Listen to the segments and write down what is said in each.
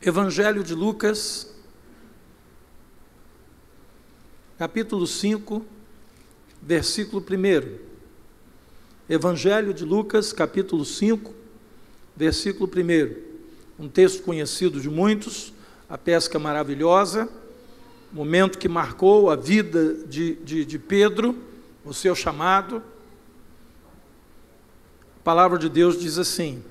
Evangelho de Lucas, capítulo 5, versículo 1. Evangelho de Lucas, capítulo 5, versículo 1. Um texto conhecido de muitos, a pesca maravilhosa, momento que marcou a vida de Pedro, o seu chamado. A palavra de Deus diz assim: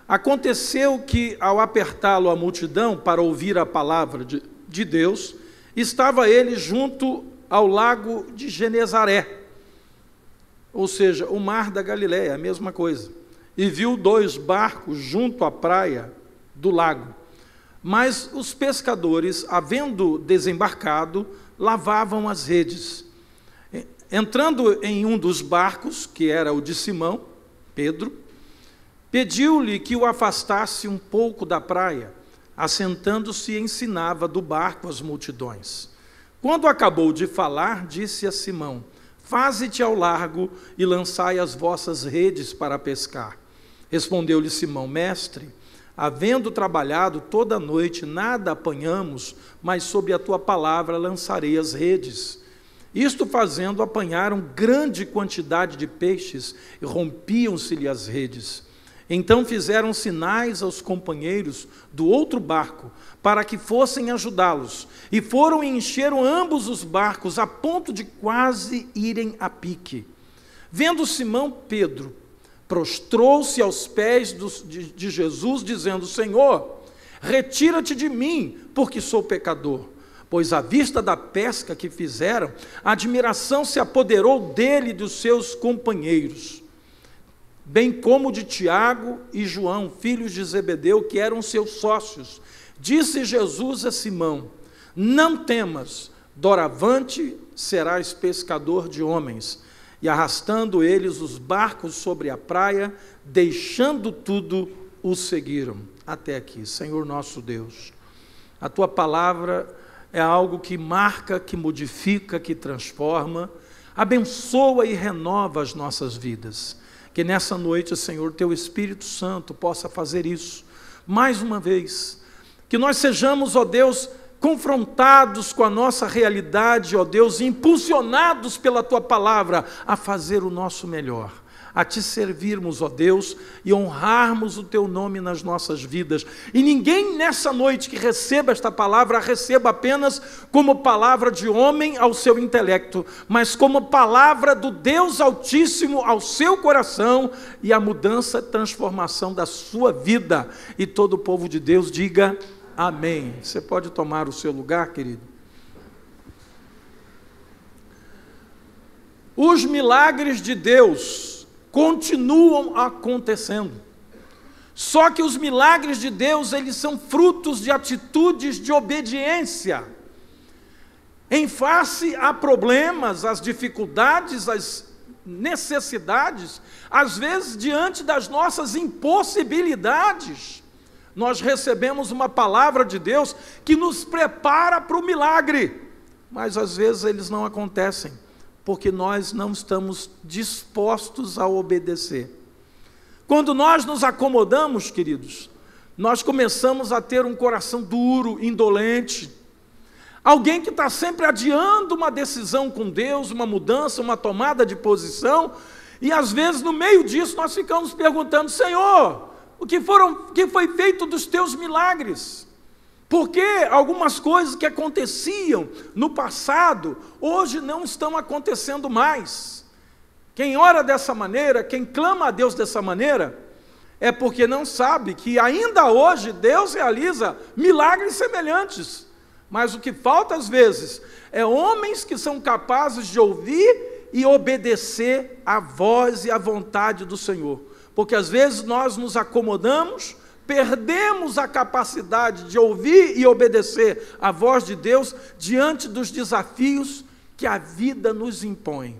aconteceu que, ao apertá-lo a multidão para ouvir a palavra de Deus, estava ele junto ao lago de Genezaré, ou seja, o mar da Galileia, a mesma coisa, e viu 2 barcos junto à praia do lago. Mas os pescadores, havendo desembarcado, lavavam as redes. Entrando em um dos barcos, que era o de Simão, Pedro, pediu-lhe que o afastasse um pouco da praia. Assentando-se, ensinava do barco as multidões. Quando acabou de falar, disse a Simão: faze-te ao largo e lançai as vossas redes para pescar. Respondeu-lhe Simão: mestre, havendo trabalhado toda a noite, nada apanhamos, mas sob a tua palavra lançarei as redes. Isto fazendo, apanharam grande quantidade de peixes e rompiam-se-lhe as redes. Então fizeram sinais aos companheiros do outro barco, para que fossem ajudá-los, e foram e encheram ambos os barcos, a ponto de quase irem a pique. Vendo Simão, Pedro prostrou-se aos pés de Jesus, dizendo: Senhor, retira-te de mim, porque sou pecador. Pois à vista da pesca que fizeram, a admiração se apoderou dele e dos seus companheiros, bem como de Tiago e João, filhos de Zebedeu, que eram seus sócios. Disse Jesus a Simão: não temas, doravante serás pescador de homens. E arrastando eles os barcos sobre a praia, deixando tudo, o seguiram. Até aqui. Senhor nosso Deus, a tua palavra é algo que marca, que modifica, que transforma, abençoa e renova as nossas vidas. Que nessa noite, Senhor, teu Espírito Santo possa fazer isso, mais uma vez. Que nós sejamos, ó Deus, confrontados com a nossa realidade, ó Deus, impulsionados pela tua palavra a fazer o nosso melhor, a te servirmos, ó Deus, e honrarmos o teu nome nas nossas vidas. E ninguém nessa noite que receba esta palavra, a receba apenas como palavra de homem ao seu intelecto, mas como palavra do Deus Altíssimo ao seu coração, e a mudança e transformação da sua vida. E todo o povo de Deus diga amém. Você pode tomar o seu lugar, querido? Os milagres de Deus continuam acontecendo. Só que os milagres de Deus, eles são frutos de atitudes de obediência. Em face a problemas, às dificuldades, às necessidades, às vezes diante das nossas impossibilidades, nós recebemos uma palavra de Deus que nos prepara para o milagre, mas às vezes eles não acontecem, porque nós não estamos dispostos a obedecer. Quando nós nos acomodamos, queridos, nós começamos a ter um coração duro, indolente, alguém que está sempre adiando uma decisão com Deus, uma mudança, uma tomada de posição, e às vezes no meio disso nós ficamos perguntando: Senhor, o que foi feito dos teus milagres? Porque algumas coisas que aconteciam no passado, hoje não estão acontecendo mais. Quem ora dessa maneira, quem clama a Deus dessa maneira, é porque não sabe que ainda hoje Deus realiza milagres semelhantes. Mas o que falta às vezes é homens que são capazes de ouvir e obedecer à voz e à vontade do Senhor. Porque às vezes nós nos acomodamos, perdemos a capacidade de ouvir e obedecer à voz de Deus diante dos desafios que a vida nos impõe.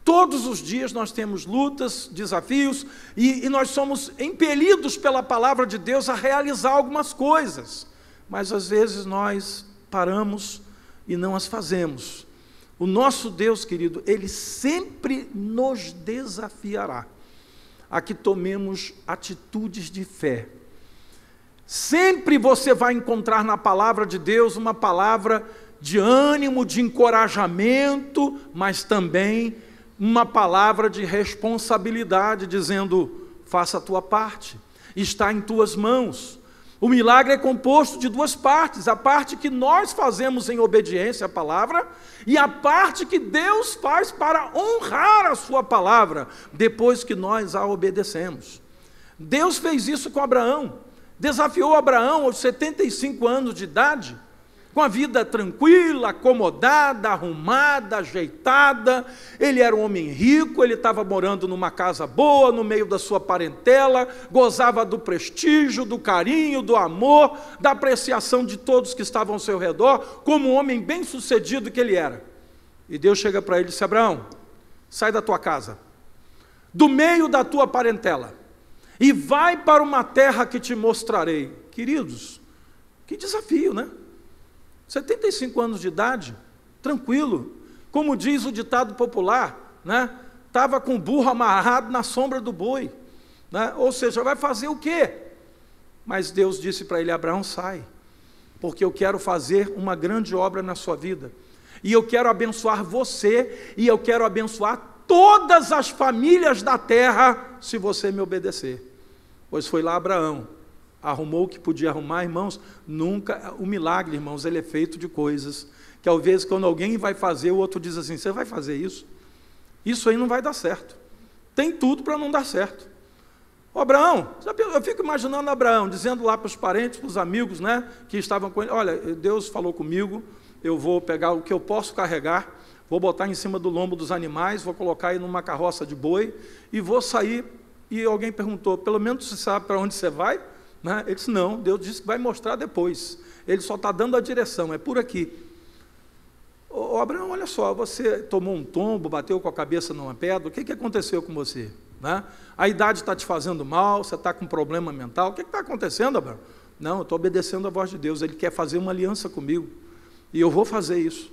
Todos os dias nós temos lutas, desafios, e nós somos impelidos pela palavra de Deus a realizar algumas coisas, mas às vezes nós paramos e não as fazemos. O nosso Deus, querido, Ele sempre nos desafiará a que tomemos atitudes de fé. Sempre você vai encontrar na palavra de Deus uma palavra de ânimo, de encorajamento, mas também uma palavra de responsabilidade, dizendo: faça a tua parte, está em tuas mãos. O milagre é composto de duas partes: a parte que nós fazemos em obediência à palavra e a parte que Deus faz para honrar a sua palavra, depois que nós a obedecemos. Deus fez isso com Abraão, desafiou Abraão aos 75 anos de idade, com a vida tranquila, acomodada, arrumada, ajeitada. Ele era um homem rico, ele estava morando numa casa boa, no meio da sua parentela, gozava do prestígio, do carinho, do amor, da apreciação de todos que estavam ao seu redor, como um homem bem-sucedido que ele era. E Deus chega para ele e disse: Abraão, sai da tua casa, do meio da tua parentela, e vai para uma terra que te mostrarei. Queridos, que desafio, né? 75 anos de idade, tranquilo, como diz o ditado popular, né? Estava com o burro amarrado na sombra do boi, né? Ou seja, vai fazer o quê? Mas Deus disse para ele: Abraão, sai, porque eu quero fazer uma grande obra na sua vida, e eu quero abençoar você, e eu quero abençoar todas as famílias da terra, se você me obedecer. Pois foi lá Abraão, arrumou o que podia arrumar, irmãos. Nunca, o milagre, irmãos, ele é feito de coisas que, às vezes, quando alguém vai fazer, o outro diz assim: você vai fazer isso? Isso aí não vai dar certo. Tem tudo para não dar certo. Ô, Abraão, eu fico imaginando Abraão dizendo lá para os parentes, para os amigos, né, que estavam com ele: olha, Deus falou comigo, eu vou pegar o que eu posso carregar, vou botar em cima do lombo dos animais, vou colocar aí numa carroça de boi e vou sair. E alguém perguntou: pelo menos você sabe para onde você vai? Né? Ele disse: não, Deus disse que vai mostrar depois, ele só está dando a direção, é por aqui. Ô, Abraão, olha só, você tomou um tombo, bateu com a cabeça numa pedra, o que aconteceu com você? Né? A idade está te fazendo mal, você está com problema mental, o que está acontecendo, Abraão? Não, eu estou obedecendo a voz de Deus, ele quer fazer uma aliança comigo, e eu vou fazer isso.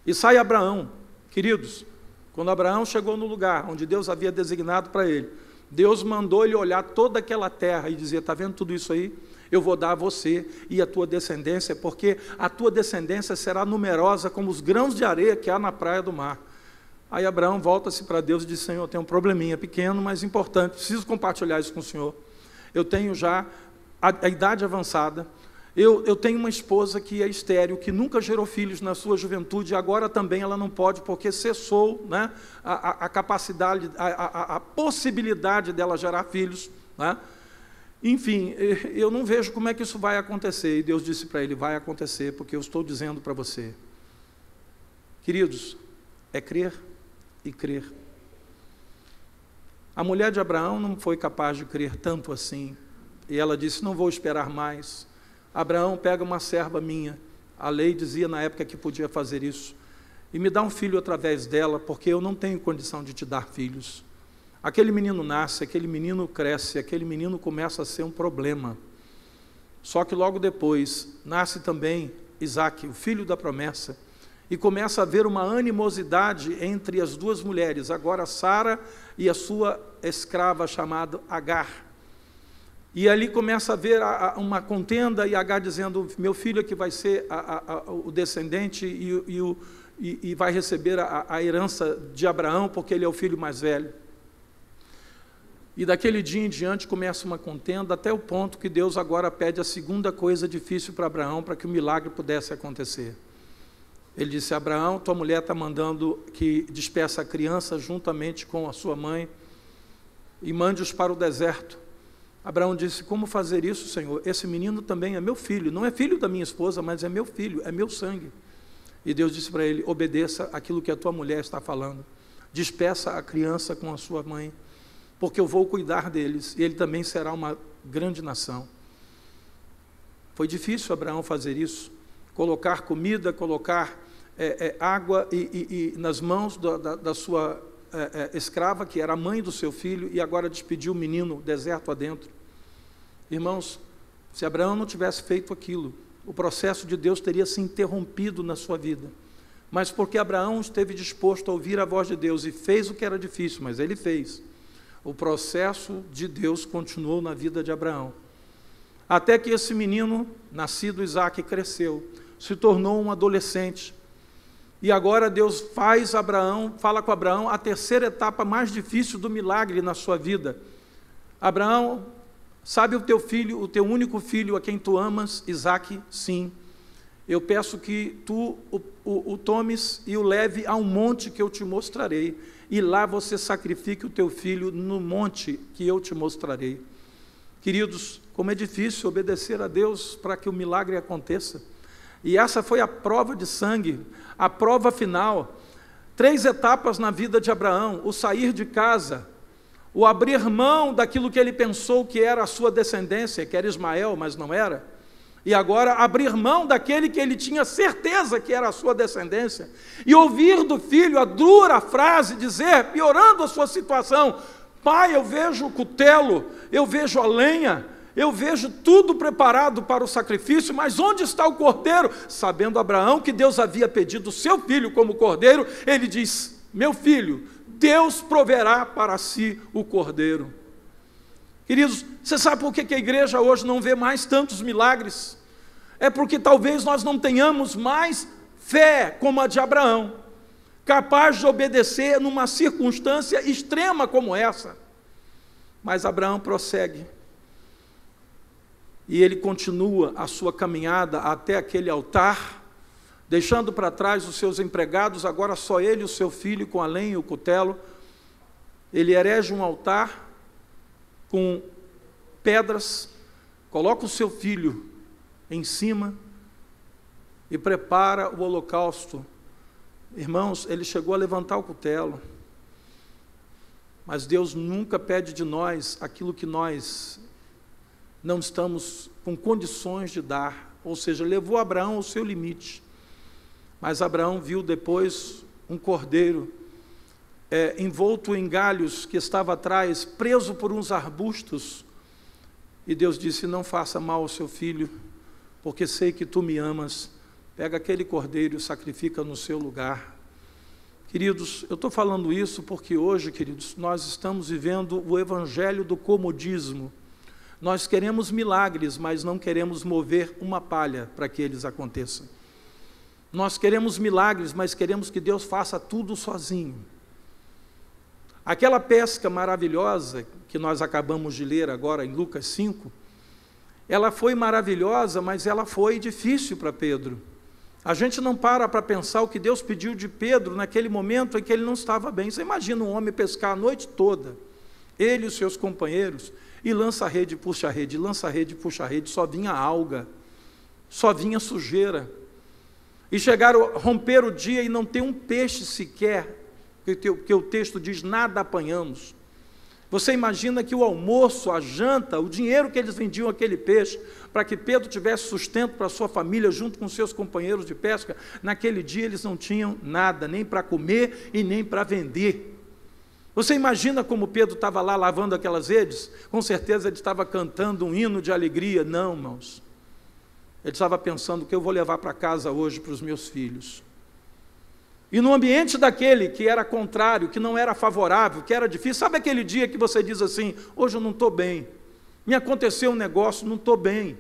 E sai Abraão. Queridos, quando Abraão chegou no lugar onde Deus havia designado para ele, Deus mandou ele olhar toda aquela terra e dizer: está vendo tudo isso aí? Eu vou dar a você e a tua descendência, porque a tua descendência será numerosa como os grãos de areia que há na praia do mar. Aí Abraão volta-se para Deus e diz: Senhor, eu tenho um probleminha pequeno, mas importante, preciso compartilhar isso com o Senhor. Eu tenho já a idade avançada, eu tenho uma esposa que é estéril, que nunca gerou filhos na sua juventude, e agora também ela não pode, porque cessou, né, a capacidade, a possibilidade dela gerar filhos, né? Enfim, eu não vejo como é que isso vai acontecer. E Deus disse para ele: vai acontecer, porque eu estou dizendo para você. Queridos, é crer e crer. A mulher de Abraão não foi capaz de crer tanto assim, e ela disse: não vou esperar mais. Abraão, pega uma serva minha, a lei dizia na época que podia fazer isso, e me dá um filho através dela, porque eu não tenho condição de te dar filhos. Aquele menino nasce, aquele menino cresce, aquele menino começa a ser um problema. Só que logo depois nasce também Isaque, o filho da promessa, e começa a haver uma animosidade entre as duas mulheres, agora Sara e a sua escrava chamada Agar. E ali começa a haver uma contenda, e Agar dizendo: meu filho é que vai ser o descendente e vai receber a herança de Abraão, porque ele é o filho mais velho. E daquele dia em diante começa uma contenda, até o ponto que Deus agora pede a segunda coisa difícil para Abraão, para que o milagre pudesse acontecer. Ele disse: Abraão, tua mulher está mandando que despeça a criança juntamente com a sua mãe e mande-os para o deserto. Abraão disse: como fazer isso, Senhor? Esse menino também é meu filho, não é filho da minha esposa, mas é meu filho, é meu sangue. E Deus disse para ele: obedeça aquilo que a tua mulher está falando, despeça a criança com a sua mãe, porque eu vou cuidar deles, e ele também será uma grande nação. Foi difícil Abraão fazer isso, colocar comida, colocar água nas mãos da sua escrava, que era a mãe do seu filho, e agora despedir o menino deserto adentro. Irmãos, se Abraão não tivesse feito aquilo, o processo de Deus teria se interrompido na sua vida. Mas porque Abraão esteve disposto a ouvir a voz de Deus e fez o que era difícil, mas ele fez, o processo de Deus continuou na vida de Abraão. Até que esse menino, nascido Isaque, cresceu, se tornou um adolescente. E agora Deus fala com Abraão a terceira etapa mais difícil do milagre na sua vida. Abraão, sabe o teu filho, o teu único filho a quem tu amas, Isaque? Sim. Eu peço que tu o tomes e o leve a um monte que eu te mostrarei, e lá você sacrifique o teu filho no monte que eu te mostrarei. Queridos, como é difícil obedecer a Deus para que o milagre aconteça. E essa foi a prova de sangue, a prova final. 3 etapas na vida de Abraão: o sair de casa, o abrir mão daquilo que ele pensou que era a sua descendência, que era Ismael, mas não era, e agora abrir mão daquele que ele tinha certeza que era a sua descendência, e ouvir do filho a dura frase dizer, piorando a sua situação: pai, eu vejo o cutelo, eu vejo a lenha, eu vejo tudo preparado para o sacrifício, mas onde está o cordeiro? Sabendo Abraão que Deus havia pedido o seu filho como cordeiro, ele diz: meu filho, Deus proverá para si o cordeiro. Queridos, você sabe por que a igreja hoje não vê mais tantos milagres? É porque talvez nós não tenhamos mais fé como a de Abraão, capaz de obedecer numa circunstância extrema como essa. Mas Abraão prossegue, e ele continua a sua caminhada até aquele altar, deixando para trás os seus empregados, agora só ele e o seu filho com a lenha e o cutelo. Ele erege um altar com pedras, coloca o seu filho em cima e prepara o holocausto. Irmãos, ele chegou a levantar o cutelo, mas Deus nunca pede de nós aquilo que nós não estamos com condições de dar, ou seja, levou Abraão ao seu limite. Mas Abraão viu depois um cordeiro envolto em galhos que estava atrás, preso por uns arbustos, e Deus disse: não faça mal ao seu filho, porque sei que tu me amas, pega aquele cordeiro e sacrifica no seu lugar. Queridos, eu estou falando isso porque hoje, queridos, nós estamos vivendo o evangelho do comodismo. Nós queremos milagres, mas não queremos mover uma palha para que eles aconteçam. Nós queremos milagres, mas queremos que Deus faça tudo sozinho. Aquela pesca maravilhosa que nós acabamos de ler agora em Lucas 5, ela foi maravilhosa, mas ela foi difícil para Pedro. A gente não para pensar o que Deus pediu de Pedro naquele momento em que ele não estava bem. Você imagina um homem pescar a noite toda, ele e os seus companheiros, e lança a rede, puxa a rede, lança a rede, puxa a rede, só vinha alga, só vinha sujeira. E chegaram a romper o dia e não tem um peixe sequer, que o texto diz: nada apanhamos. Você imagina que o almoço, a janta, o dinheiro que eles vendiam aquele peixe, para que Pedro tivesse sustento para a sua família, junto com seus companheiros de pesca, naquele dia eles não tinham nada, nem para comer e nem para vender. Você imagina como Pedro estava lá lavando aquelas redes? Com certeza ele estava cantando um hino de alegria. Não, irmãos. Ele estava pensando: o que eu vou levar para casa hoje para os meus filhos? E no ambiente daquele que era contrário, que não era favorável, que era difícil, sabe aquele dia que você diz assim: hoje eu não estou bem, me aconteceu um negócio, não estou bem.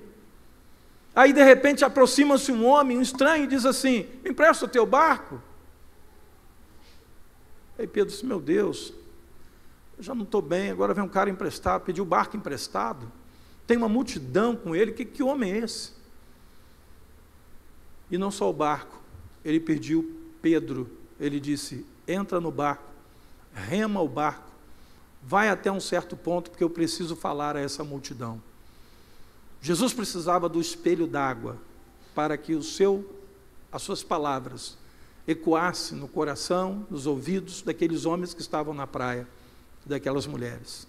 Aí de repente aproxima-se um homem, um estranho, e diz assim: me empresta o teu barco. Aí Pedro disse: meu Deus, eu já não estou bem, agora vem um cara emprestado, pediu o barco emprestado, tem uma multidão com ele, que homem é esse? E não só o barco, ele pediu Pedro, ele disse: entra no barco, rema o barco, vai até um certo ponto, porque eu preciso falar a essa multidão. Jesus precisava do espelho d'água, para que as suas palavras ecoassem no coração, nos ouvidos daqueles homens que estavam na praia, daquelas mulheres.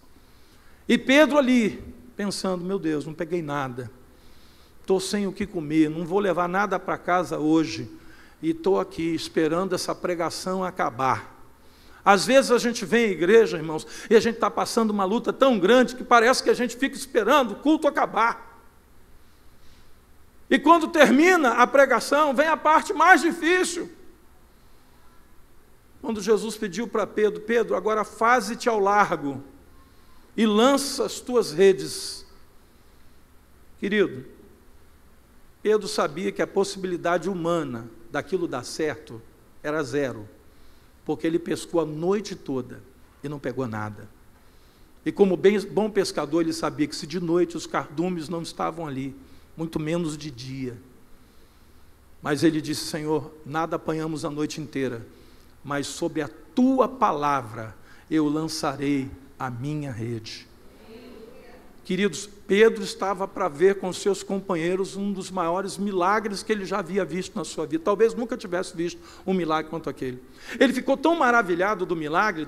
E Pedro ali, pensando: meu Deus, não peguei nada, estou sem o que comer, não vou levar nada para casa hoje, e estou aqui esperando essa pregação acabar. Às vezes a gente vem à igreja, irmãos, e a gente está passando uma luta tão grande que parece que a gente fica esperando o culto acabar. E quando termina a pregação, vem a parte mais difícil. Quando Jesus pediu para Pedro: Pedro, agora faze-te ao largo e lança as tuas redes. Querido, Pedro sabia que a possibilidade humana daquilo dar certo era zero, porque ele pescou a noite toda e não pegou nada. E como bom pescador, ele sabia que se de noite os cardumes não estavam ali, muito menos de dia. Mas ele disse: Senhor, nada apanhamos a noite inteira, mas sob a tua palavra eu lançarei a minha rede. Queridos, Pedro estava para ver com seus companheiros um dos maiores milagres que ele já havia visto na sua vida. Talvez nunca tivesse visto um milagre quanto aquele. Ele ficou tão maravilhado do milagre,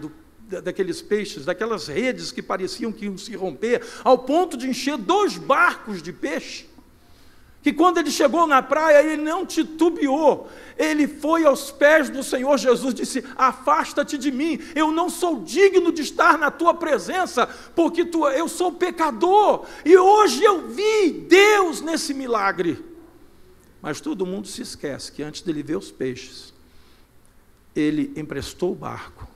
daqueles peixes, daquelas redes que pareciam que iam se romper, ao ponto de encher 2 barcos de peixe, que quando ele chegou na praia, ele não titubeou, ele foi aos pés do Senhor Jesus, disse: afasta-te de mim, eu não sou digno de estar na tua presença, porque eu sou pecador, e hoje eu vi Deus nesse milagre. Mas todo mundo se esquece que antes dele ver os peixes, ele emprestou o barco,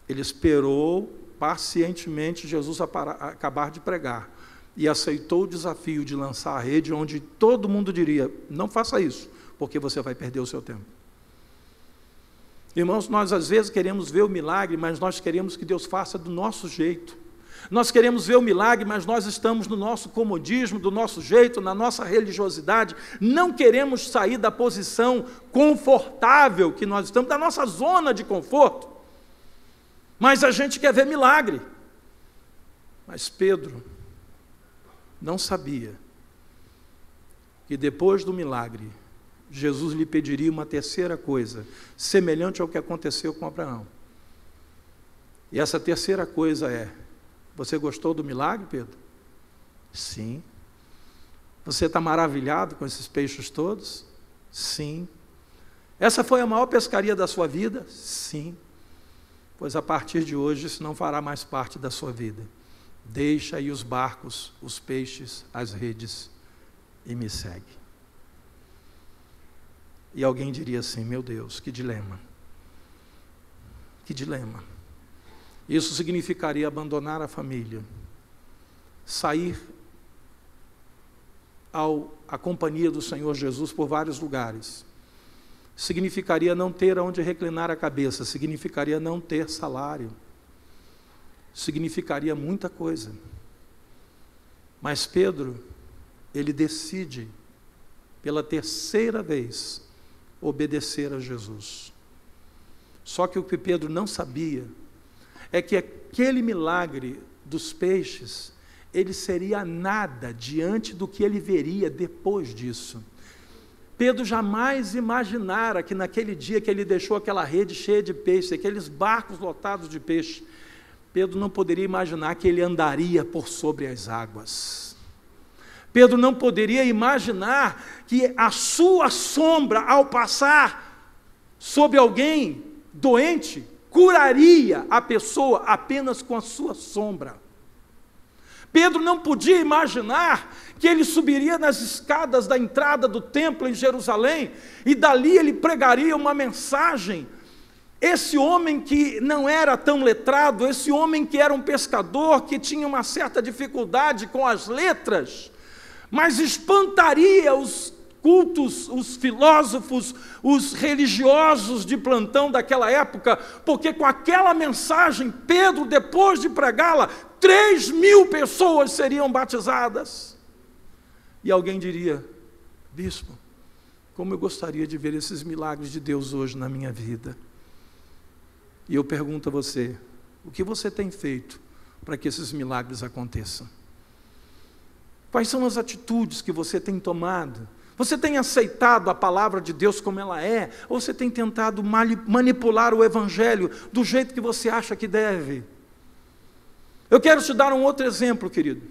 ele esperou pacientemente Jesus acabar de pregar, e aceitou o desafio de lançar a rede, onde todo mundo diria: não faça isso, porque você vai perder o seu tempo. Irmãos, nós às vezes queremos ver o milagre, mas nós queremos que Deus faça do nosso jeito. Nós queremos ver o milagre, mas nós estamos no nosso comodismo, do nosso jeito, na nossa religiosidade. Não queremos sair da posição confortável que nós estamos, da nossa zona de conforto. Mas a gente quer ver milagre. Mas Pedro não sabia que depois do milagre, Jesus lhe pediria uma terceira coisa, semelhante ao que aconteceu com Abraão. E essa terceira coisa é: você gostou do milagre, Pedro? Sim. Você está maravilhado com esses peixes todos? Sim. Essa foi a maior pescaria da sua vida? Sim. Pois a partir de hoje isso não fará mais parte da sua vida. Deixa aí os barcos, os peixes, as redes e me segue. E alguém diria assim: meu Deus, que dilema. Que dilema. Isso significaria abandonar a família, sair à companhia do Senhor Jesus por vários lugares. Significaria não ter aonde reclinar a cabeça, significaria não ter salário. Significaria muita coisa. Mas Pedro, ele decide, pela terceira vez, obedecer a Jesus. Só que o que Pedro não sabia é que aquele milagre dos peixes, ele seria nada diante do que ele veria depois disso. Pedro jamais imaginara que naquele dia que ele deixou aquela rede cheia de peixe, aqueles barcos lotados de peixe, Pedro não poderia imaginar que ele andaria por sobre as águas. Pedro não poderia imaginar que a sua sombra, ao passar sobre alguém doente, curaria a pessoa apenas com a sua sombra. Pedro não podia imaginar que ele subiria nas escadas da entrada do templo em Jerusalém e dali ele pregaria uma mensagem. Esse homem que não era tão letrado, esse homem que era um pescador, que tinha uma certa dificuldade com as letras, mas espantaria os cultos, os filósofos, os religiosos de plantão daquela época, porque com aquela mensagem, Pedro, depois de pregá-la, 3.000 pessoas seriam batizadas. E alguém diria: bispo, como eu gostaria de ver esses milagres de Deus hoje na minha vida. E eu pergunto a você: o que você tem feito para que esses milagres aconteçam? Quais são as atitudes que você tem tomado? Você tem aceitado a palavra de Deus como ela é? Ou você tem tentado manipular o Evangelho do jeito que você acha que deve? Eu quero te dar um outro exemplo, querido.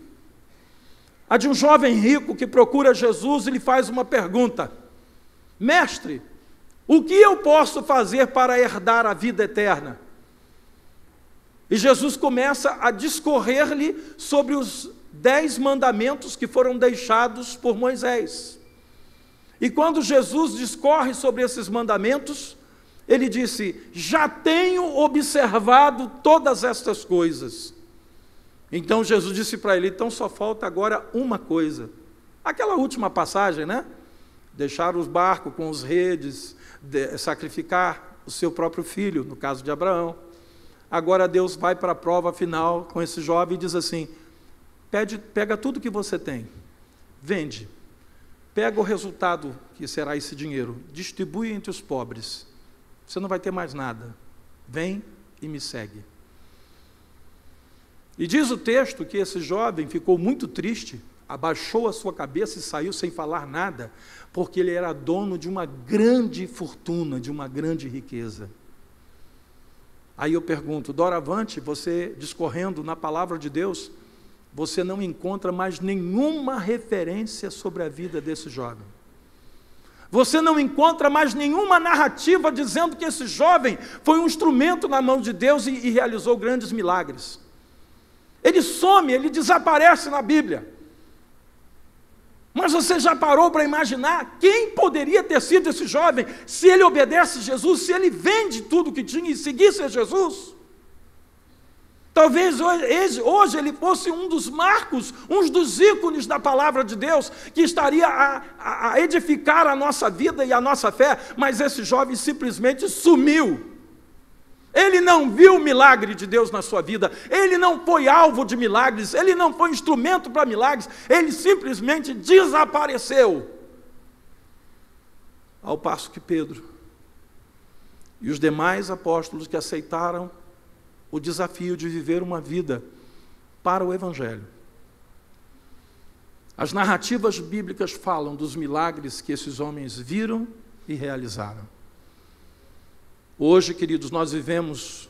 A de um jovem rico que procura Jesus e lhe faz uma pergunta: mestre, o que eu posso fazer para herdar a vida eterna? E Jesus começa a discorrer-lhe sobre os 10 mandamentos que foram deixados por Moisés. E quando Jesus discorre sobre esses mandamentos, ele disse: já tenho observado todas estas coisas. Então Jesus disse para ele: então só falta agora uma coisa. Aquela última passagem, né? Deixar os barcos com os redes, sacrificar o seu próprio filho, no caso de Abraão. Agora Deus vai para a prova final com esse jovem e diz assim: pega tudo que você tem, vende, pega o resultado que será esse dinheiro, distribui entre os pobres, você não vai ter mais nada, vem e me segue. E diz o texto que esse jovem ficou muito triste, abaixou a sua cabeça e saiu sem falar nada, porque ele era dono de uma grande fortuna, de uma grande riqueza. Aí eu pergunto, doravante, você discorrendo na palavra de Deus, você não encontra mais nenhuma referência sobre a vida desse jovem. Você não encontra mais nenhuma narrativa dizendo que esse jovem foi um instrumento na mão de Deus e realizou grandes milagres. Ele some, ele desaparece na Bíblia. Mas você já parou para imaginar quem poderia ter sido esse jovem se ele obedece a Jesus, se ele vende tudo que tinha e seguisse a Jesus? Talvez hoje ele fosse um dos marcos, um dos ícones da palavra de Deus, que estaria a edificar a nossa vida e a nossa fé, mas esse jovem simplesmente sumiu. Ele não viu o milagre de Deus na sua vida, ele não foi alvo de milagres, ele não foi instrumento para milagres, ele simplesmente desapareceu. Ao passo que Pedro e os demais apóstolos que aceitaram o desafio de viver uma vida para o Evangelho. As narrativas bíblicas falam dos milagres que esses homens viram e realizaram. Hoje, queridos, nós vivemos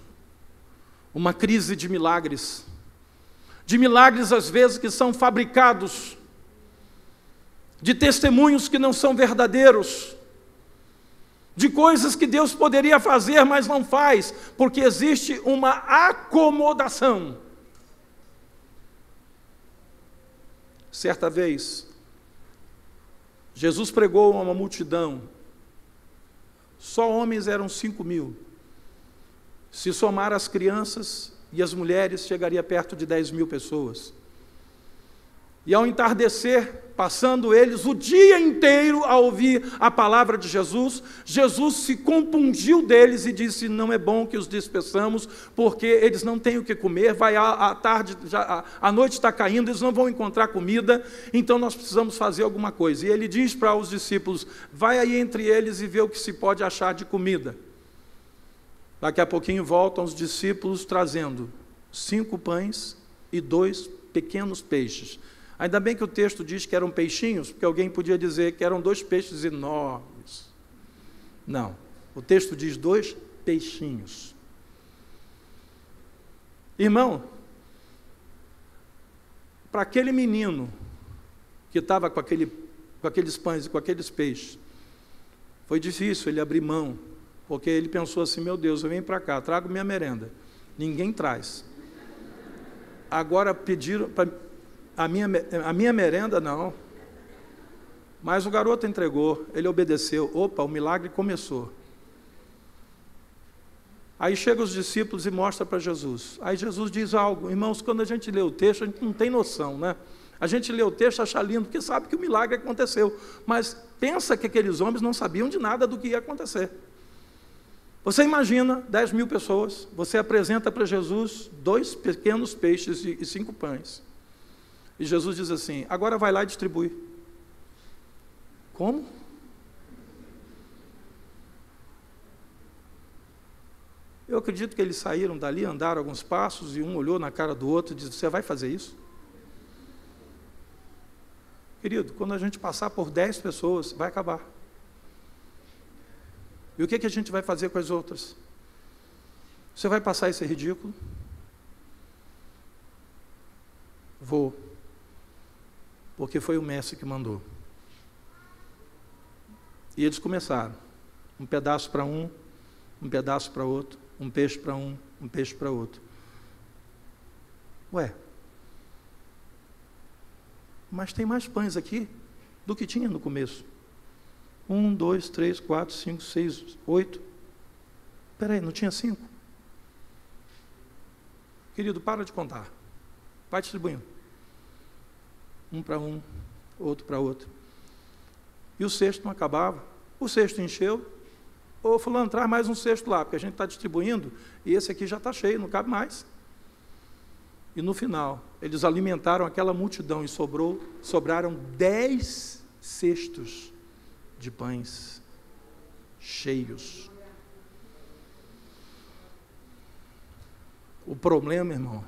uma crise de milagres às vezes que são fabricados, de testemunhos que não são verdadeiros, de coisas que Deus poderia fazer, mas não faz, porque existe uma acomodação. Certa vez, Jesus pregou a uma multidão. Só homens eram 5.000. Se somar as crianças e as mulheres, chegaria perto de 10.000 pessoas. E ao entardecer, passando eles o dia inteiro a ouvir a palavra de Jesus, Jesus se compungiu deles e disse: não é bom que os dispersamos, porque eles não têm o que comer, vai à tarde, a noite está caindo, eles não vão encontrar comida, então nós precisamos fazer alguma coisa. E ele diz para os discípulos: vai aí entre eles e vê o que se pode achar de comida. Daqui a pouquinho voltam os discípulos trazendo 5 pães e 2 pequenos peixes. Ainda bem que o texto diz que eram peixinhos, porque alguém podia dizer que eram 2 peixes enormes. Não, o texto diz 2 peixinhos. Irmão, para aquele menino que estava com aqueles pães e com aqueles peixes, foi difícil ele abrir mão, porque ele pensou assim: meu Deus, eu venho para cá, trago minha merenda. Ninguém traz. Agora pediram para... A minha merenda, não. Mas o garoto entregou, ele obedeceu. Opa, o milagre começou. Aí chegam os discípulos e mostra para Jesus. Aí Jesus diz algo. Irmãos, quando a gente lê o texto, a gente não tem noção, né? A gente lê o texto, acha lindo, porque sabe que o milagre aconteceu. Mas pensa que aqueles homens não sabiam de nada do que ia acontecer. Você imagina 10.000 pessoas, você apresenta para Jesus 2 pequenos peixes e 5 pães. E Jesus diz assim: agora vai lá e distribui. Como? Eu acredito que eles saíram dali, andaram alguns passos, e um olhou na cara do outro e disse: você vai fazer isso? Querido, quando a gente passar por 10 pessoas, vai acabar. E o que a gente vai fazer com as outras? Você vai passar esse ridículo? Vou. Porque foi o mestre que mandou. E eles começaram. Um pedaço para um pedaço para outro, um peixe para um peixe para outro. Ué, mas tem mais pães aqui do que tinha no começo. 1, 2, 3, 4, 5, 6, 8. Espera aí, não tinha 5? Querido, para de contar. Vai distribuindo. 1 para 1, outro para outro. E o cesto não acabava. O cesto encheu, ô fulano, traz mais um cesto lá, porque a gente está distribuindo, e esse aqui já está cheio, não cabe mais. E no final, eles alimentaram aquela multidão e sobraram 10 cestos de pães cheios. O problema, irmão,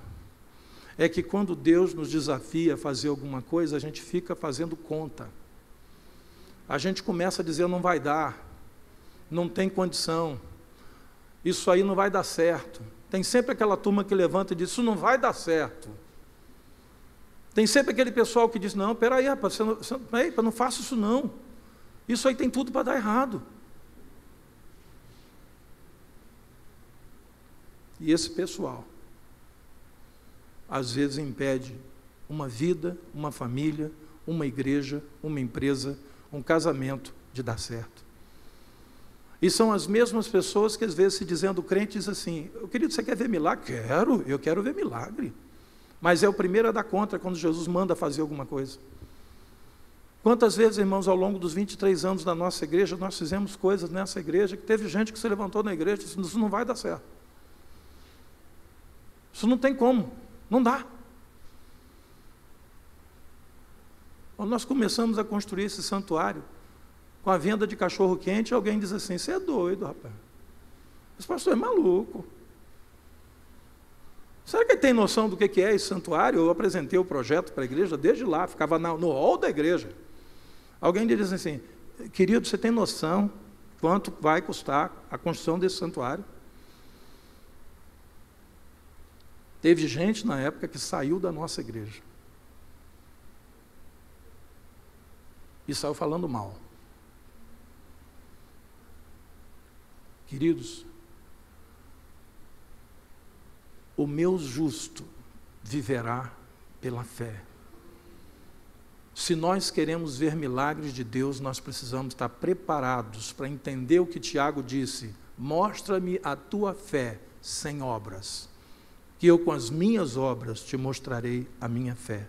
é que quando Deus nos desafia a fazer alguma coisa, a gente fica fazendo conta. A gente começa a dizer, não vai dar, não tem condição, isso aí não vai dar certo. Tem sempre aquela turma que levanta e diz, isso não vai dar certo. Tem sempre aquele pessoal que diz, não, peraí, rapaz, não faça isso não. Isso aí tem tudo para dar errado. E esse pessoal, às vezes impede uma vida, uma família, uma igreja, uma empresa, um casamento de dar certo. E são as mesmas pessoas que às vezes se dizendo crente, diz assim, querido, você quer ver milagre? Eu quero ver milagre. Mas é o primeiro a dar contra quando Jesus manda fazer alguma coisa. Quantas vezes, irmãos, ao longo dos 23 anos da nossa igreja, nós fizemos coisas nessa igreja, que teve gente que se levantou na igreja e disse, isso não vai dar certo. Isso não tem como, não dá. Quando nós começamos a construir esse santuário, com a venda de cachorro-quente, alguém diz assim, você é doido, rapaz. Esse pastor é maluco. Será que ele tem noção do que é esse santuário? Eu apresentei o projeto para a igreja desde lá, ficava no hall da igreja. Alguém diz assim, querido, você tem noção quanto vai custar a construção desse santuário? Teve gente na época que saiu da nossa igreja. E saiu falando mal. Queridos, o meu justo viverá pela fé. Se nós queremos ver milagres de Deus, nós precisamos estar preparados para entender o que Tiago disse, mostra-me a tua fé sem obras, que eu com as minhas obras te mostrarei a minha fé.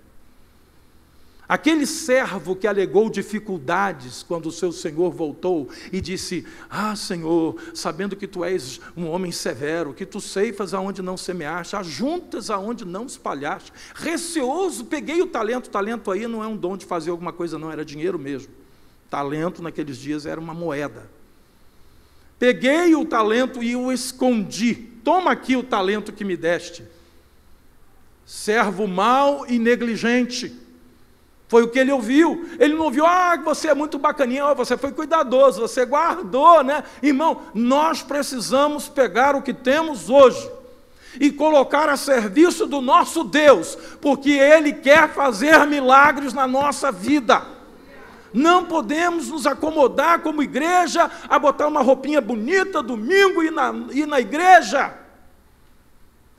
Aquele servo que alegou dificuldades quando o seu senhor voltou e disse, Senhor, sabendo que tu és um homem severo, que tu ceifas aonde não semeaste, ajuntas aonde não espalhaste, receoso, peguei o talento aí não é um dom de fazer alguma coisa não, era dinheiro mesmo, talento naqueles dias era uma moeda, peguei o talento e o escondi, toma aqui o talento que me deste, servo mau e negligente. Foi o que ele ouviu. Ele não ouviu, você é muito bacaninha, você foi cuidadoso, você guardou, né? Irmão, nós precisamos pegar o que temos hoje e colocar a serviço do nosso Deus, porque Ele quer fazer milagres na nossa vida. Não podemos nos acomodar como igreja a botar uma roupinha bonita domingo e ir na igreja.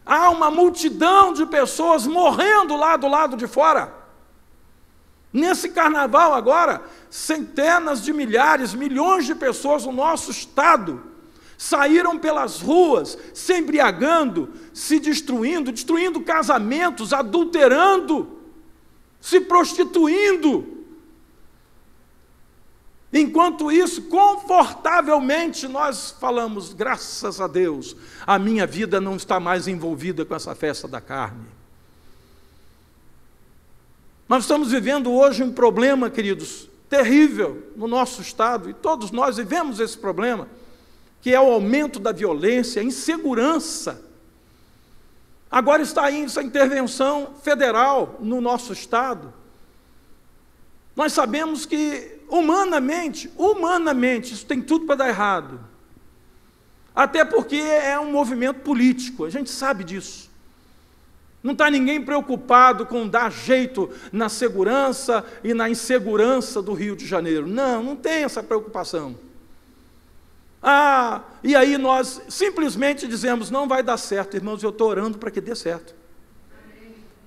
Há uma multidão de pessoas morrendo lá do lado de fora. Nesse carnaval agora, centenas de milhares, milhões de pessoas no nosso estado saíram pelas ruas, se embriagando, se destruindo casamentos, adulterando, se prostituindo. Enquanto isso, confortavelmente nós falamos, graças a Deus, a minha vida não está mais envolvida com essa festa da carne. Nós estamos vivendo hoje um problema, queridos, terrível no nosso estado, e todos nós vivemos esse problema, que é o aumento da violência, a insegurança. Agora está aí essa intervenção federal no nosso estado. Nós sabemos que, humanamente, isso tem tudo para dar errado. Até porque é um movimento político, a gente sabe disso. Não está ninguém preocupado com dar jeito na segurança e na insegurança do Rio de Janeiro. Não tem essa preocupação. E aí nós simplesmente dizemos, não vai dar certo. Irmãos, eu estou orando para que dê certo.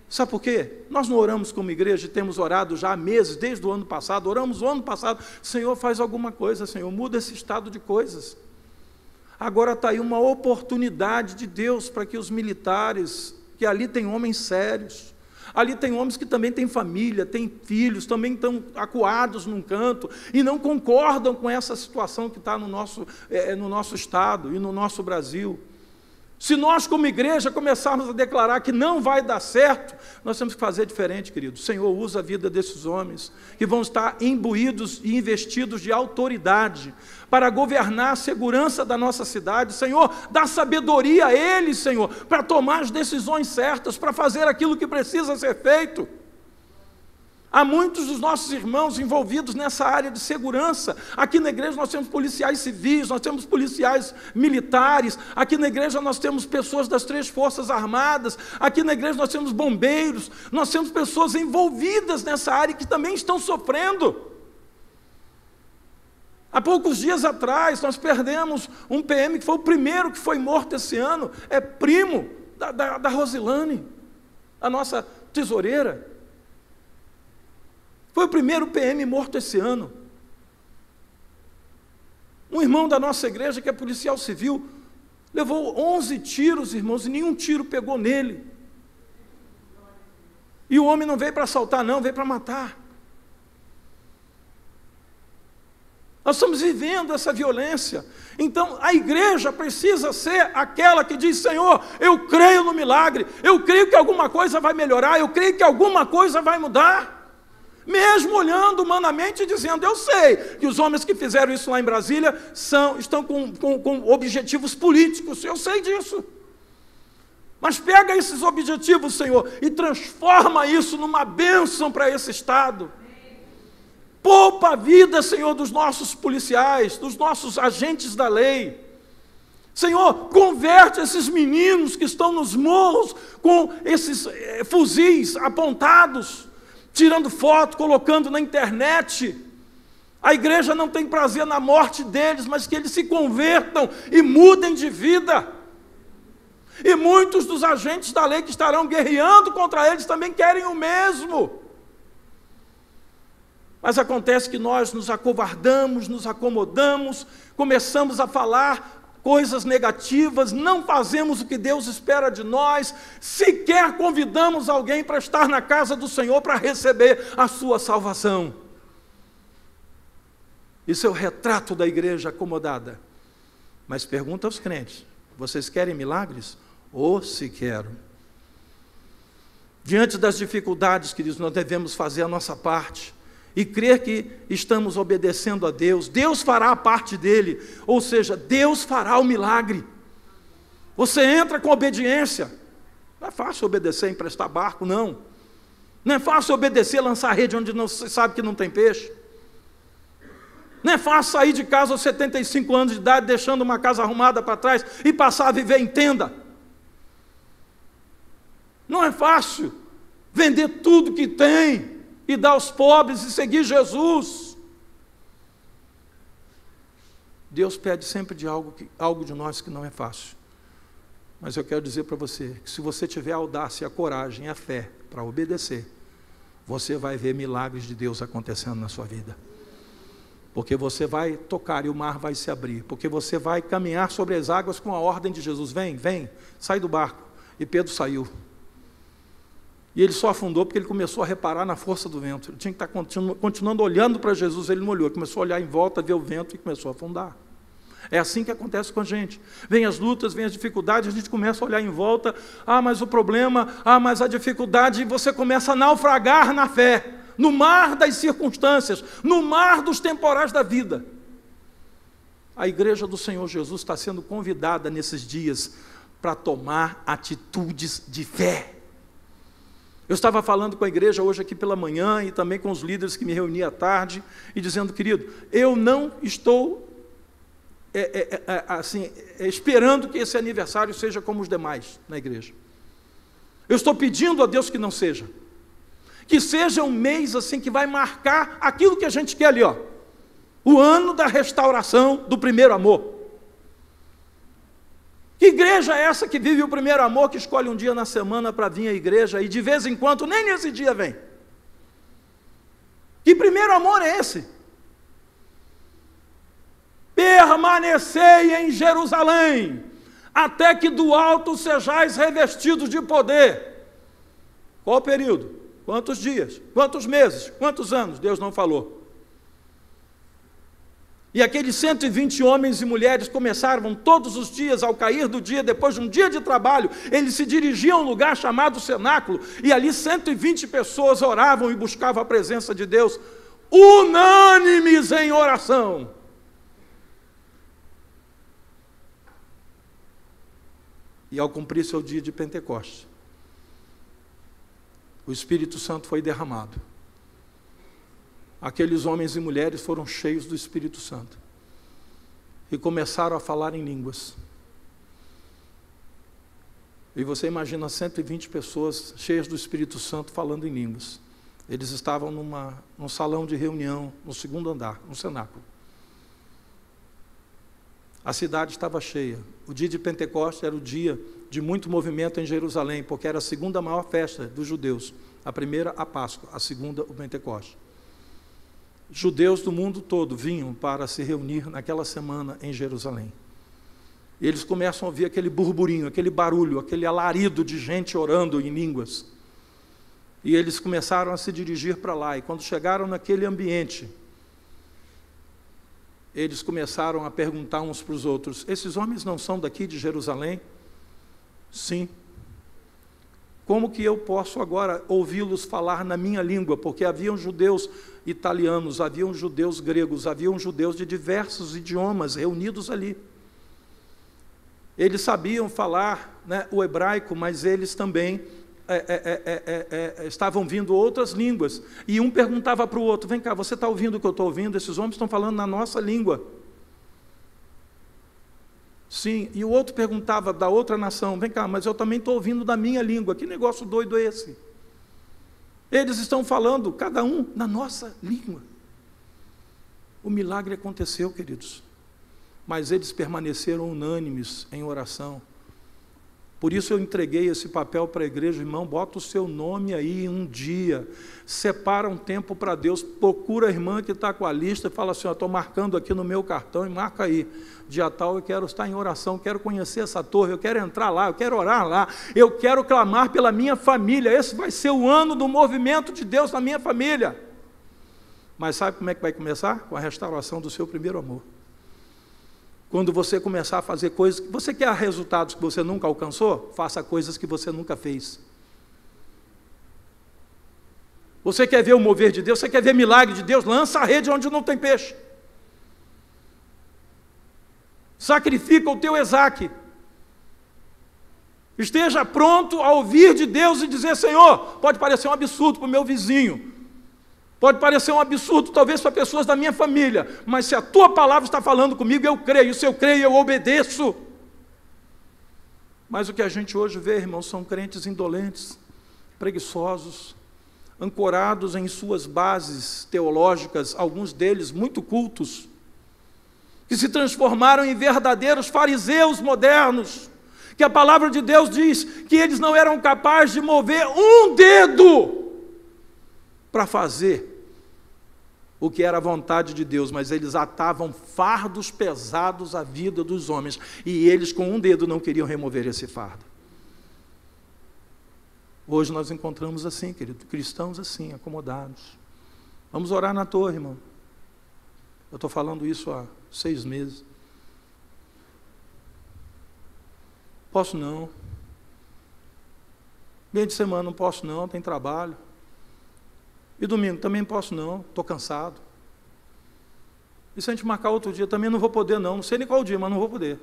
Sabe por quê? Nós não oramos como igreja, temos orado já há meses, desde o ano passado, oramos o ano passado, Senhor, faz alguma coisa, Senhor, muda esse estado de coisas. Agora está aí uma oportunidade de Deus para que os militares, que ali tem homens sérios, Ali tem homens que também têm família, têm filhos, também estão acuados num canto e não concordam com essa situação que está no nosso estado e no nosso Brasil. Se nós, como igreja, começarmos a declarar que não vai dar certo, nós temos que fazer diferente, querido. O Senhor usa a vida desses homens, que vão estar imbuídos e investidos de autoridade, para governar a segurança da nossa cidade. Senhor, dá sabedoria a eles, Senhor, para tomar as decisões certas, para fazer aquilo que precisa ser feito. Há muitos dos nossos irmãos envolvidos nessa área de segurança. Aqui na igreja nós temos policiais civis, nós temos policiais militares, aqui na igreja nós temos pessoas das 3 forças armadas, aqui na igreja nós temos bombeiros, nós temos pessoas envolvidas nessa área que também estão sofrendo. Há poucos dias atrás nós perdemos um PM que foi o primeiro que foi morto esse ano, é primo da Rosilane, a nossa tesoureira. Foi o primeiro PM morto esse ano. Um irmão da nossa igreja, que é policial civil, levou 11 tiros, irmãos, e nenhum tiro pegou nele. E o homem não veio para assaltar, não, veio para matar. Nós estamos vivendo essa violência. Então, a igreja precisa ser aquela que diz: Senhor, eu creio no milagre, eu creio que alguma coisa vai melhorar, eu creio que alguma coisa vai mudar. Mesmo olhando humanamente e dizendo: eu sei que os homens que fizeram isso lá em Brasília estão com objetivos políticos, eu sei disso. Mas pega esses objetivos, Senhor, e transforma isso numa bênção para esse Estado. Poupa a vida, Senhor, dos nossos policiais, dos nossos agentes da lei. Senhor, converte esses meninos que estão nos morros com esses fuzis apontados, tirando foto, colocando na internet. A igreja não tem prazer na morte deles, mas que eles se convertam e mudem de vida. E muitos dos agentes da lei que estarão guerreando contra eles também querem o mesmo. Mas acontece que nós nos acovardamos, nos acomodamos, começamos a falar coisas negativas, não fazemos o que Deus espera de nós, sequer convidamos alguém para estar na casa do Senhor para receber a sua salvação. Isso é o retrato da igreja acomodada. Mas pergunta aos crentes: vocês querem milagres? Ou se quero? Diante das dificuldades, queridos, nós devemos fazer a nossa parte e crer que estamos obedecendo a Deus. Deus fará a parte dele, ou seja, Deus fará o milagre. Você entra com obediência. Não é fácil obedecer, emprestar barco, não. Não é fácil obedecer, lançar rede onde não se sabe que não tem peixe. Não é fácil sair de casa aos 75 anos de idade, deixando uma casa arrumada para trás e passar a viver em tenda. Não é fácil vender tudo que tem e dar aos pobres e seguir Jesus. Deus pede sempre de algo de nós que não é fácil. Mas eu quero dizer para você que se você tiver a audácia, a coragem, a fé para obedecer, você vai ver milagres de Deus acontecendo na sua vida. Porque você vai tocar e o mar vai se abrir. Porque você vai caminhar sobre as águas com a ordem de Jesus. Vem, vem, sai do barco. E Pedro saiu. E ele só afundou porque ele começou a reparar na força do vento. Ele tinha que estar continuando olhando para Jesus, ele não olhou. Ele começou a olhar em volta, ver o vento e começou a afundar. É assim que acontece com a gente. Vem as lutas, vem as dificuldades, a gente começa a olhar em volta. Mas o problema, mas a dificuldade, e você começa a naufragar na fé, no mar das circunstâncias, no mar dos temporais da vida. A igreja do Senhor Jesus está sendo convidada nesses dias para tomar atitudes de fé. Eu estava falando com a igreja hoje aqui pela manhã e também com os líderes que me reuni à tarde e dizendo: querido, eu não estou esperando que esse aniversário seja como os demais na igreja. Eu estou pedindo a Deus que não seja. Que seja um mês assim que vai marcar aquilo que a gente quer ali, o ano da restauração do primeiro amor. Que igreja é essa que vive o primeiro amor, que escolhe um dia na semana para vir à igreja e de vez em quando nem nesse dia vem? Que primeiro amor é esse? Permanecei em Jerusalém, até que do alto sejais revestidos de poder. Qual o período? Quantos dias? Quantos meses? Quantos anos? Deus não falou. E aqueles 120 homens e mulheres começaram todos os dias, ao cair do dia, depois de um dia de trabalho, eles se dirigiam a um lugar chamado cenáculo, e ali 120 pessoas oravam e buscavam a presença de Deus, unânimes em oração. E ao cumprir seu dia de Pentecostes, o Espírito Santo foi derramado. Aqueles homens e mulheres foram cheios do Espírito Santo e começaram a falar em línguas. E você imagina 120 pessoas cheias do Espírito Santo falando em línguas. Eles estavam num salão de reunião, no segundo andar, no cenáculo. A cidade estava cheia. O dia de Pentecostes era o dia de muito movimento em Jerusalém, porque era a segunda maior festa dos judeus. A primeira, a Páscoa, a segunda, o Pentecostes. Judeus do mundo todo vinham para se reunir naquela semana em Jerusalém. E eles começam a ouvir aquele burburinho, aquele barulho, aquele alarido de gente orando em línguas. E eles começaram a se dirigir para lá. E quando chegaram naquele ambiente, eles começaram a perguntar uns para os outros: esses homens não são daqui de Jerusalém? Sim. Como que eu posso agora ouvi-los falar na minha língua? Porque haviam judeus italianos, haviam judeus gregos, haviam judeus de diversos idiomas reunidos ali. Eles sabiam falar, né, o hebraico, mas eles também estavam vindo outras línguas. E um perguntava para o outro: vem cá, você está ouvindo o que eu estou ouvindo? Esses homens estão falando na nossa língua. Sim, e o outro perguntava da outra nação: vem cá, mas eu também estou ouvindo da minha língua. Que negócio doido é esse? Eles estão falando, cada um, na nossa língua. O milagre aconteceu, queridos, mas eles permaneceram unânimes em oração. Por isso eu entreguei esse papel para a igreja: irmão, bota o seu nome aí um dia, separa um tempo para Deus, procura a irmã que está com a lista e fala assim: estou marcando aqui no meu cartão, e marca aí, dia tal eu quero estar em oração, quero conhecer essa torre, eu quero entrar lá, eu quero orar lá, eu quero clamar pela minha família, esse vai ser o ano do movimento de Deus na minha família. Mas sabe como é que vai começar? Com a restauração do seu primeiro amor. Quando você começar a fazer coisas, você quer resultados que você nunca alcançou? Faça coisas que você nunca fez. Você quer ver o mover de Deus? Você quer ver milagre de Deus? Lança a rede onde não tem peixe. Sacrifica o teu Isaque. Esteja pronto a ouvir de Deus e dizer: Senhor, pode parecer um absurdo para o meu vizinho, pode parecer um absurdo talvez para pessoas da minha família, mas se a tua palavra está falando comigo, eu creio. Se eu creio, eu obedeço. Mas o que a gente hoje vê, irmãos, são crentes indolentes, preguiçosos, ancorados em suas bases teológicas, alguns deles muito cultos, que se transformaram em verdadeiros fariseus modernos, que a palavra de Deus diz que eles não eram capazes de mover um dedo para fazer o que era a vontade de Deus, mas eles atavam fardos pesados à vida dos homens, e eles com um dedo não queriam remover esse fardo. Hoje nós encontramos assim, querido, cristãos assim, acomodados. Vamos orar na torre, irmão. Eu estou falando isso há 6 meses. Posso não. Meio de semana não posso não, tem trabalho. E domingo também posso não, estou cansado. E se a gente marcar outro dia, também não vou poder não sei nem qual dia, mas não vou poder.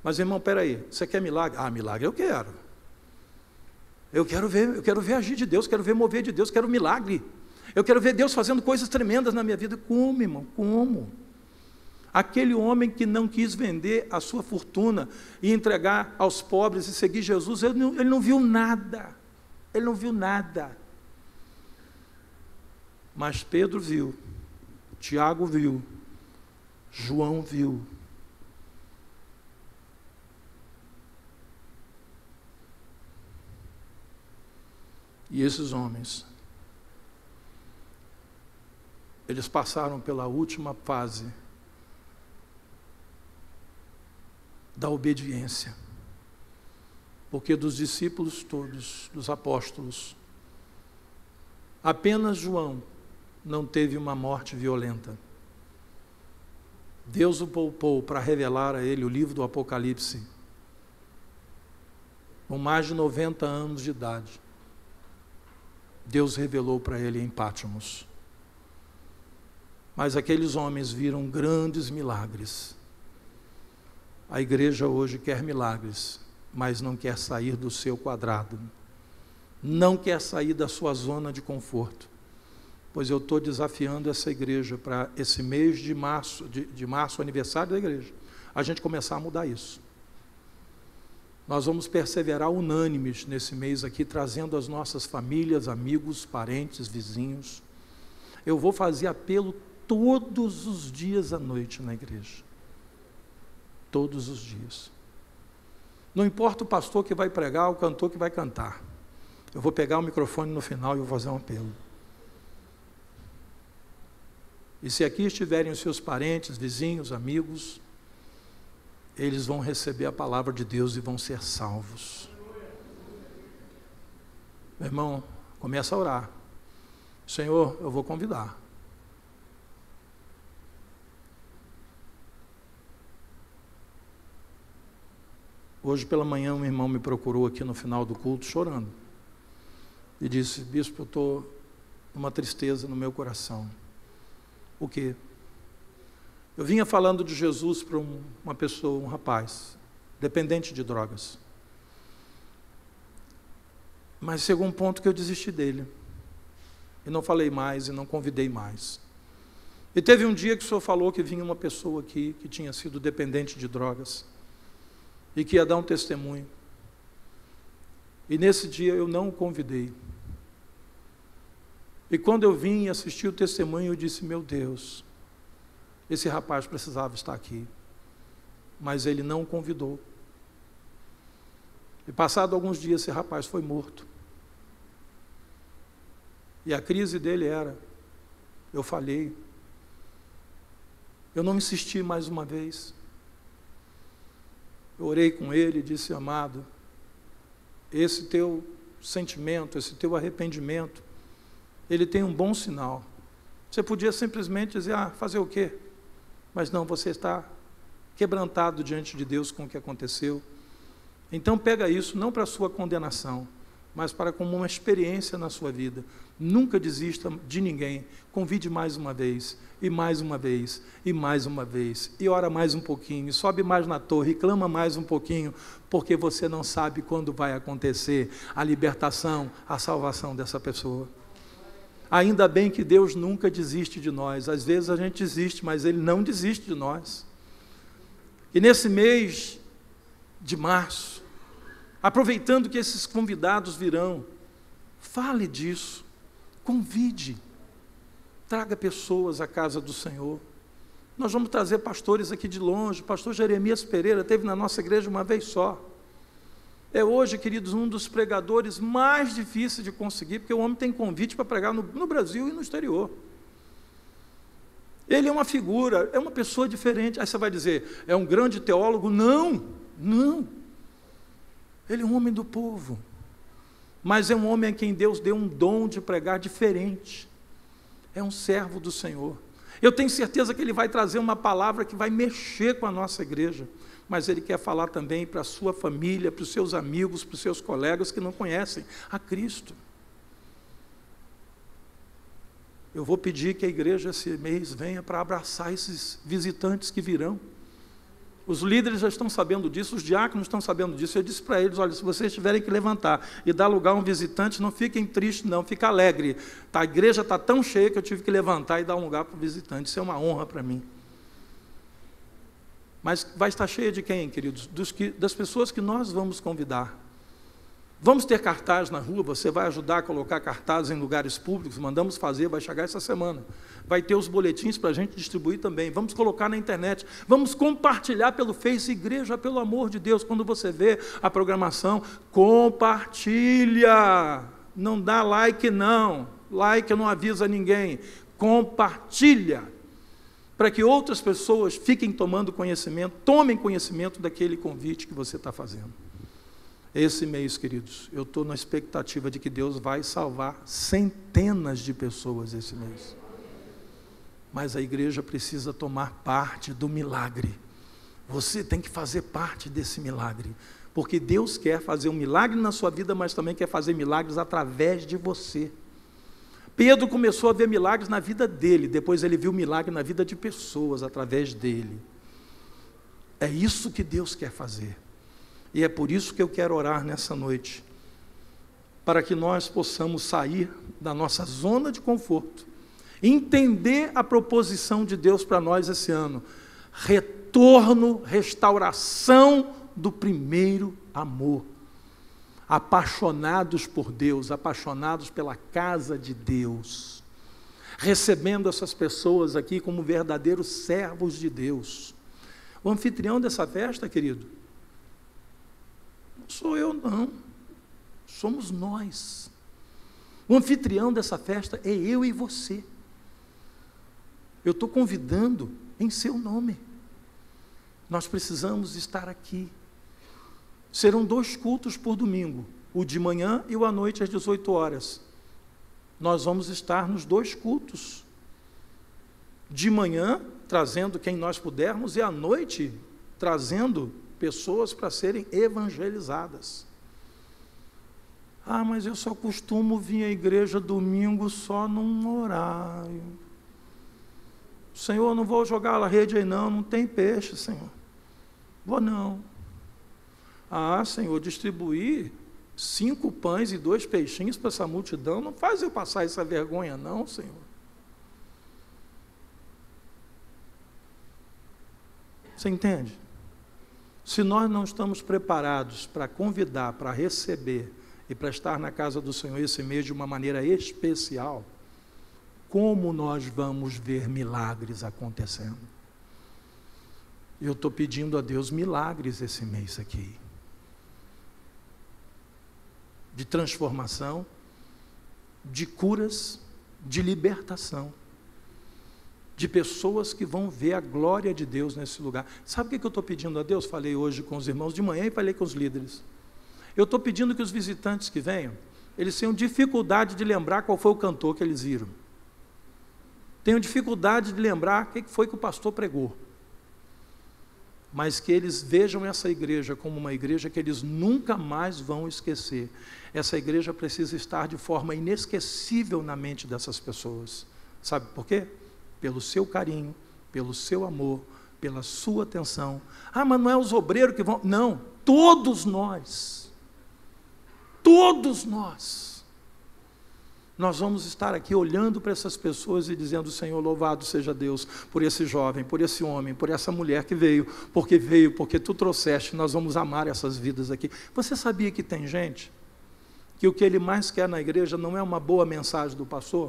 Mas irmão, peraí, você quer milagre? Ah, milagre eu quero. Eu quero ver agir de Deus, quero ver mover de Deus, quero milagre. Eu quero ver Deus fazendo coisas tremendas na minha vida. Como, irmão? Como? Aquele homem que não quis vender a sua fortuna e entregar aos pobres e seguir Jesus, ele não viu nada. Ele não viu nada. Mas Pedro viu, Tiago viu, João viu. E esses homens, eles passaram pela última fase da obediência. Porque dos discípulos todos, dos apóstolos, apenas João não teve uma morte violenta. Deus o poupou para revelar a ele o livro do Apocalipse, com mais de 90 anos de idade. Deus revelou para ele em Pátimos. Mas aqueles homens viram grandes milagres. A igreja hoje quer milagres, mas não quer sair do seu quadrado. Não quer sair da sua zona de conforto. Pois eu estou desafiando essa igreja para esse mês de março, aniversário da igreja, a gente começar a mudar isso. Nós vamos perseverar unânimes nesse mês aqui, trazendo as nossas famílias, amigos, parentes, vizinhos. Eu vou fazer apelo todos os dias à noite na igreja. Todos os dias. Não importa o pastor que vai pregar, o cantor que vai cantar. Eu vou pegar o microfone no final e vou fazer um apelo. E se aqui estiverem os seus parentes, vizinhos, amigos, eles vão receber a palavra de Deus e vão ser salvos. Meu irmão, começa a orar. Senhor, eu vou convidar. Hoje pela manhã um irmão me procurou aqui no final do culto chorando. E disse, bispo, eu estou com uma tristeza no meu coração. O quê? Eu vinha falando de Jesus para uma pessoa, um rapaz, dependente de drogas. Mas chegou um ponto que eu desisti dele. E não falei mais, e não convidei mais. E teve um dia que o senhor falou que vinha uma pessoa aqui, que tinha sido dependente de drogas, e que ia dar um testemunho. E nesse dia eu não o convidei. E quando eu vim e assisti o testemunho, eu disse, meu Deus, esse rapaz precisava estar aqui. Mas ele não o convidou. E passado alguns dias, esse rapaz foi morto. E a crise dele era, eu falhei. Eu não insisti mais uma vez. Eu orei com ele e disse, amado, esse teu sentimento, esse teu arrependimento, ele tem um bom sinal. Você podia simplesmente dizer, fazer o quê? Mas não, você está quebrantado diante de Deus com o que aconteceu. Então pega isso, não para a sua condenação, mas para como uma experiência na sua vida. Nunca desista de ninguém. Convide mais uma vez, e mais uma vez, e mais uma vez. E ora mais um pouquinho, sobe mais na torre, e clama mais um pouquinho, porque você não sabe quando vai acontecer a libertação, a salvação dessa pessoa. Ainda bem que Deus nunca desiste de nós. Às vezes a gente desiste, mas Ele não desiste de nós. E nesse mês de março, aproveitando que esses convidados virão, fale disso, convide, traga pessoas à casa do Senhor. Nós vamos trazer pastores aqui de longe. O pastor Jeremias Pereira esteve na nossa igreja uma vez só. É hoje, queridos, um dos pregadores mais difíceis de conseguir, porque o homem tem convite para pregar no Brasil e no exterior. Ele é uma figura, é uma pessoa diferente. Aí você vai dizer, é um grande teólogo? Não, não. Ele é um homem do povo, mas é um homem a quem Deus deu um dom de pregar diferente. É um servo do Senhor. Eu tenho certeza que ele vai trazer uma palavra que vai mexer com a nossa igreja, mas ele quer falar também para a sua família, para os seus amigos, para os seus colegas que não conhecem a Cristo. Eu vou pedir que a igreja esse mês venha para abraçar esses visitantes que virão. Os líderes já estão sabendo disso, os diáconos estão sabendo disso. Eu disse para eles, olha, se vocês tiverem que levantar e dar lugar a um visitante, não fiquem tristes não, fiquem alegres. A igreja está tão cheia que eu tive que levantar e dar um lugar para o visitante. Isso é uma honra para mim. Mas vai estar cheia de quem, queridos? Das pessoas que nós vamos convidar. Vamos ter cartaz na rua, você vai ajudar a colocar cartazes em lugares públicos, mandamos fazer, vai chegar essa semana. Vai ter os boletins para a gente distribuir também, vamos colocar na internet, vamos compartilhar pelo Face, igreja, pelo amor de Deus, quando você vê a programação, compartilha, não dá like não, like não avisa ninguém, compartilha, para que outras pessoas fiquem tomando conhecimento, tomem conhecimento daquele convite que você está fazendo. Esse mês, queridos, eu estou na expectativa de que Deus vai salvar centenas de pessoas esse mês. Mas a igreja precisa tomar parte do milagre. Você tem que fazer parte desse milagre. Porque Deus quer fazer um milagre na sua vida, mas também quer fazer milagres através de você. Pedro começou a ver milagres na vida dele, depois ele viu milagre na vida de pessoas através dele. É isso que Deus quer fazer. E é por isso que eu quero orar nessa noite, para que nós possamos sair da nossa zona de conforto, entender a proposição de Deus para nós esse ano, retorno, restauração do primeiro amor, apaixonados por Deus, apaixonados pela casa de Deus, recebendo essas pessoas aqui como verdadeiros servos de Deus. O anfitrião dessa festa, querido, não sou eu não, somos nós. O anfitrião dessa festa é eu e você. Eu estou convidando em seu nome. Nós precisamos estar aqui. Serão 2 cultos por domingo, o de manhã e o à noite às 18 horas. Nós vamos estar nos 2 cultos. De manhã, trazendo quem nós pudermos, e à noite, trazendo pessoas para serem evangelizadas. Ah, mas eu só costumo vir à igreja domingo só num horário. Senhor, não vou jogar a rede aí não tem peixe, Senhor. Vou não. Ah, Senhor, distribuir 5 pães e 2 peixinhos para essa multidão, não faz eu passar essa vergonha não, Senhor. Você entende? Se nós não estamos preparados para convidar, para receber e para estar na casa do Senhor esse mês de uma maneira especial, como nós vamos ver milagres acontecendo? Eu estou pedindo a Deus milagres esse mês aqui. De transformação, de curas, de libertação. De pessoas que vão ver a glória de Deus nesse lugar. Sabe o que eu estou pedindo a Deus? Falei hoje com os irmãos de manhã e falei com os líderes. Eu estou pedindo que os visitantes que venham, eles tenham dificuldade de lembrar qual foi o cantor que eles viram. Tenham dificuldade de lembrar o que foi que o pastor pregou. Mas que eles vejam essa igreja como uma igreja que eles nunca mais vão esquecer. Essa igreja precisa estar de forma inesquecível na mente dessas pessoas. Sabe por quê? Pelo seu carinho, pelo seu amor, pela sua atenção. Ah, mas não é os obreiros que vão... Não, todos nós. Todos nós. Nós vamos estar aqui olhando para essas pessoas e dizendo: Senhor, louvado seja Deus por esse jovem, por esse homem, por essa mulher que veio, porque tu trouxeste, nós vamos amar essas vidas aqui. Você sabia que tem gente que o que ele mais quer na igreja não é uma boa mensagem do pastor?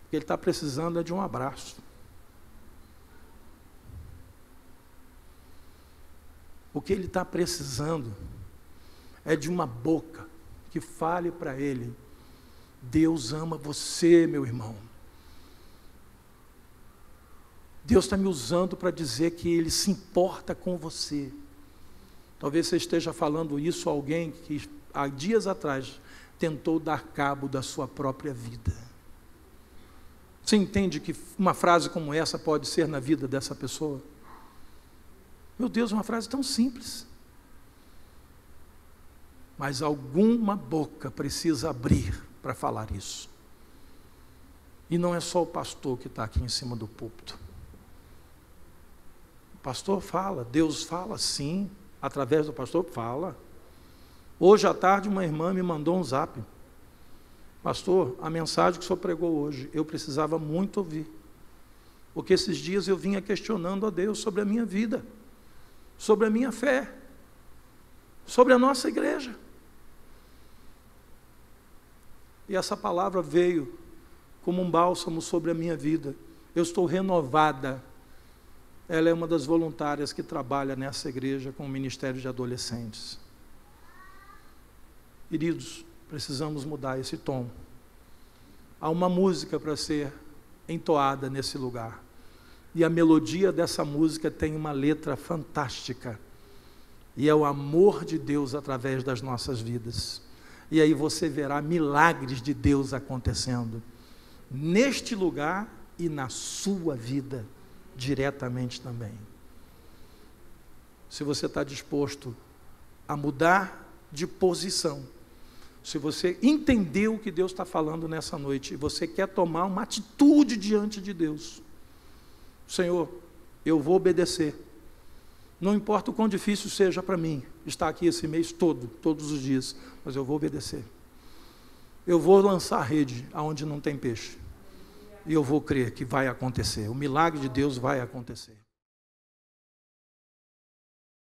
O que ele está precisando é de um abraço. O que ele está precisando é de uma boca que fale para ele: Deus ama você, meu irmão. Deus está me usando para dizer que Ele se importa com você. Talvez você esteja falando isso a alguém que há dias atrás tentou dar cabo da sua própria vida. Você entende que uma frase como essa pode ser na vida dessa pessoa? Meu Deus, uma frase tão simples. Mas alguma boca precisa abrir para falar isso. E não é só o pastor que está aqui em cima do púlpito. O pastor fala, Deus fala sim, através do pastor fala. Hoje à tarde uma irmã me mandou um zap: pastor, a mensagem que o senhor pregou hoje, eu precisava muito ouvir, porque esses dias eu vinha questionando a Deus sobre a minha vida, sobre a minha fé, sobre a nossa igreja. E essa palavra veio como um bálsamo sobre a minha vida. Eu estou renovada. Ela é uma das voluntárias que trabalha nessa igreja com o Ministério de Adolescentes. Queridos, precisamos mudar esse tom. Há uma música para ser entoada nesse lugar. E a melodia dessa música tem uma letra fantástica. E é o amor de Deus através das nossas vidas. E aí você verá milagres de Deus acontecendo neste lugar e na sua vida diretamente também. Se você está disposto a mudar de posição, se você entendeu o que Deus está falando nessa noite, e você quer tomar uma atitude diante de Deus, Senhor, eu vou obedecer, não importa o quão difícil seja para mim, estar aqui esse mês todo, todos os dias, mas eu vou obedecer, eu vou lançar a rede aonde não tem peixe, e eu vou crer que vai acontecer, o milagre de Deus vai acontecer.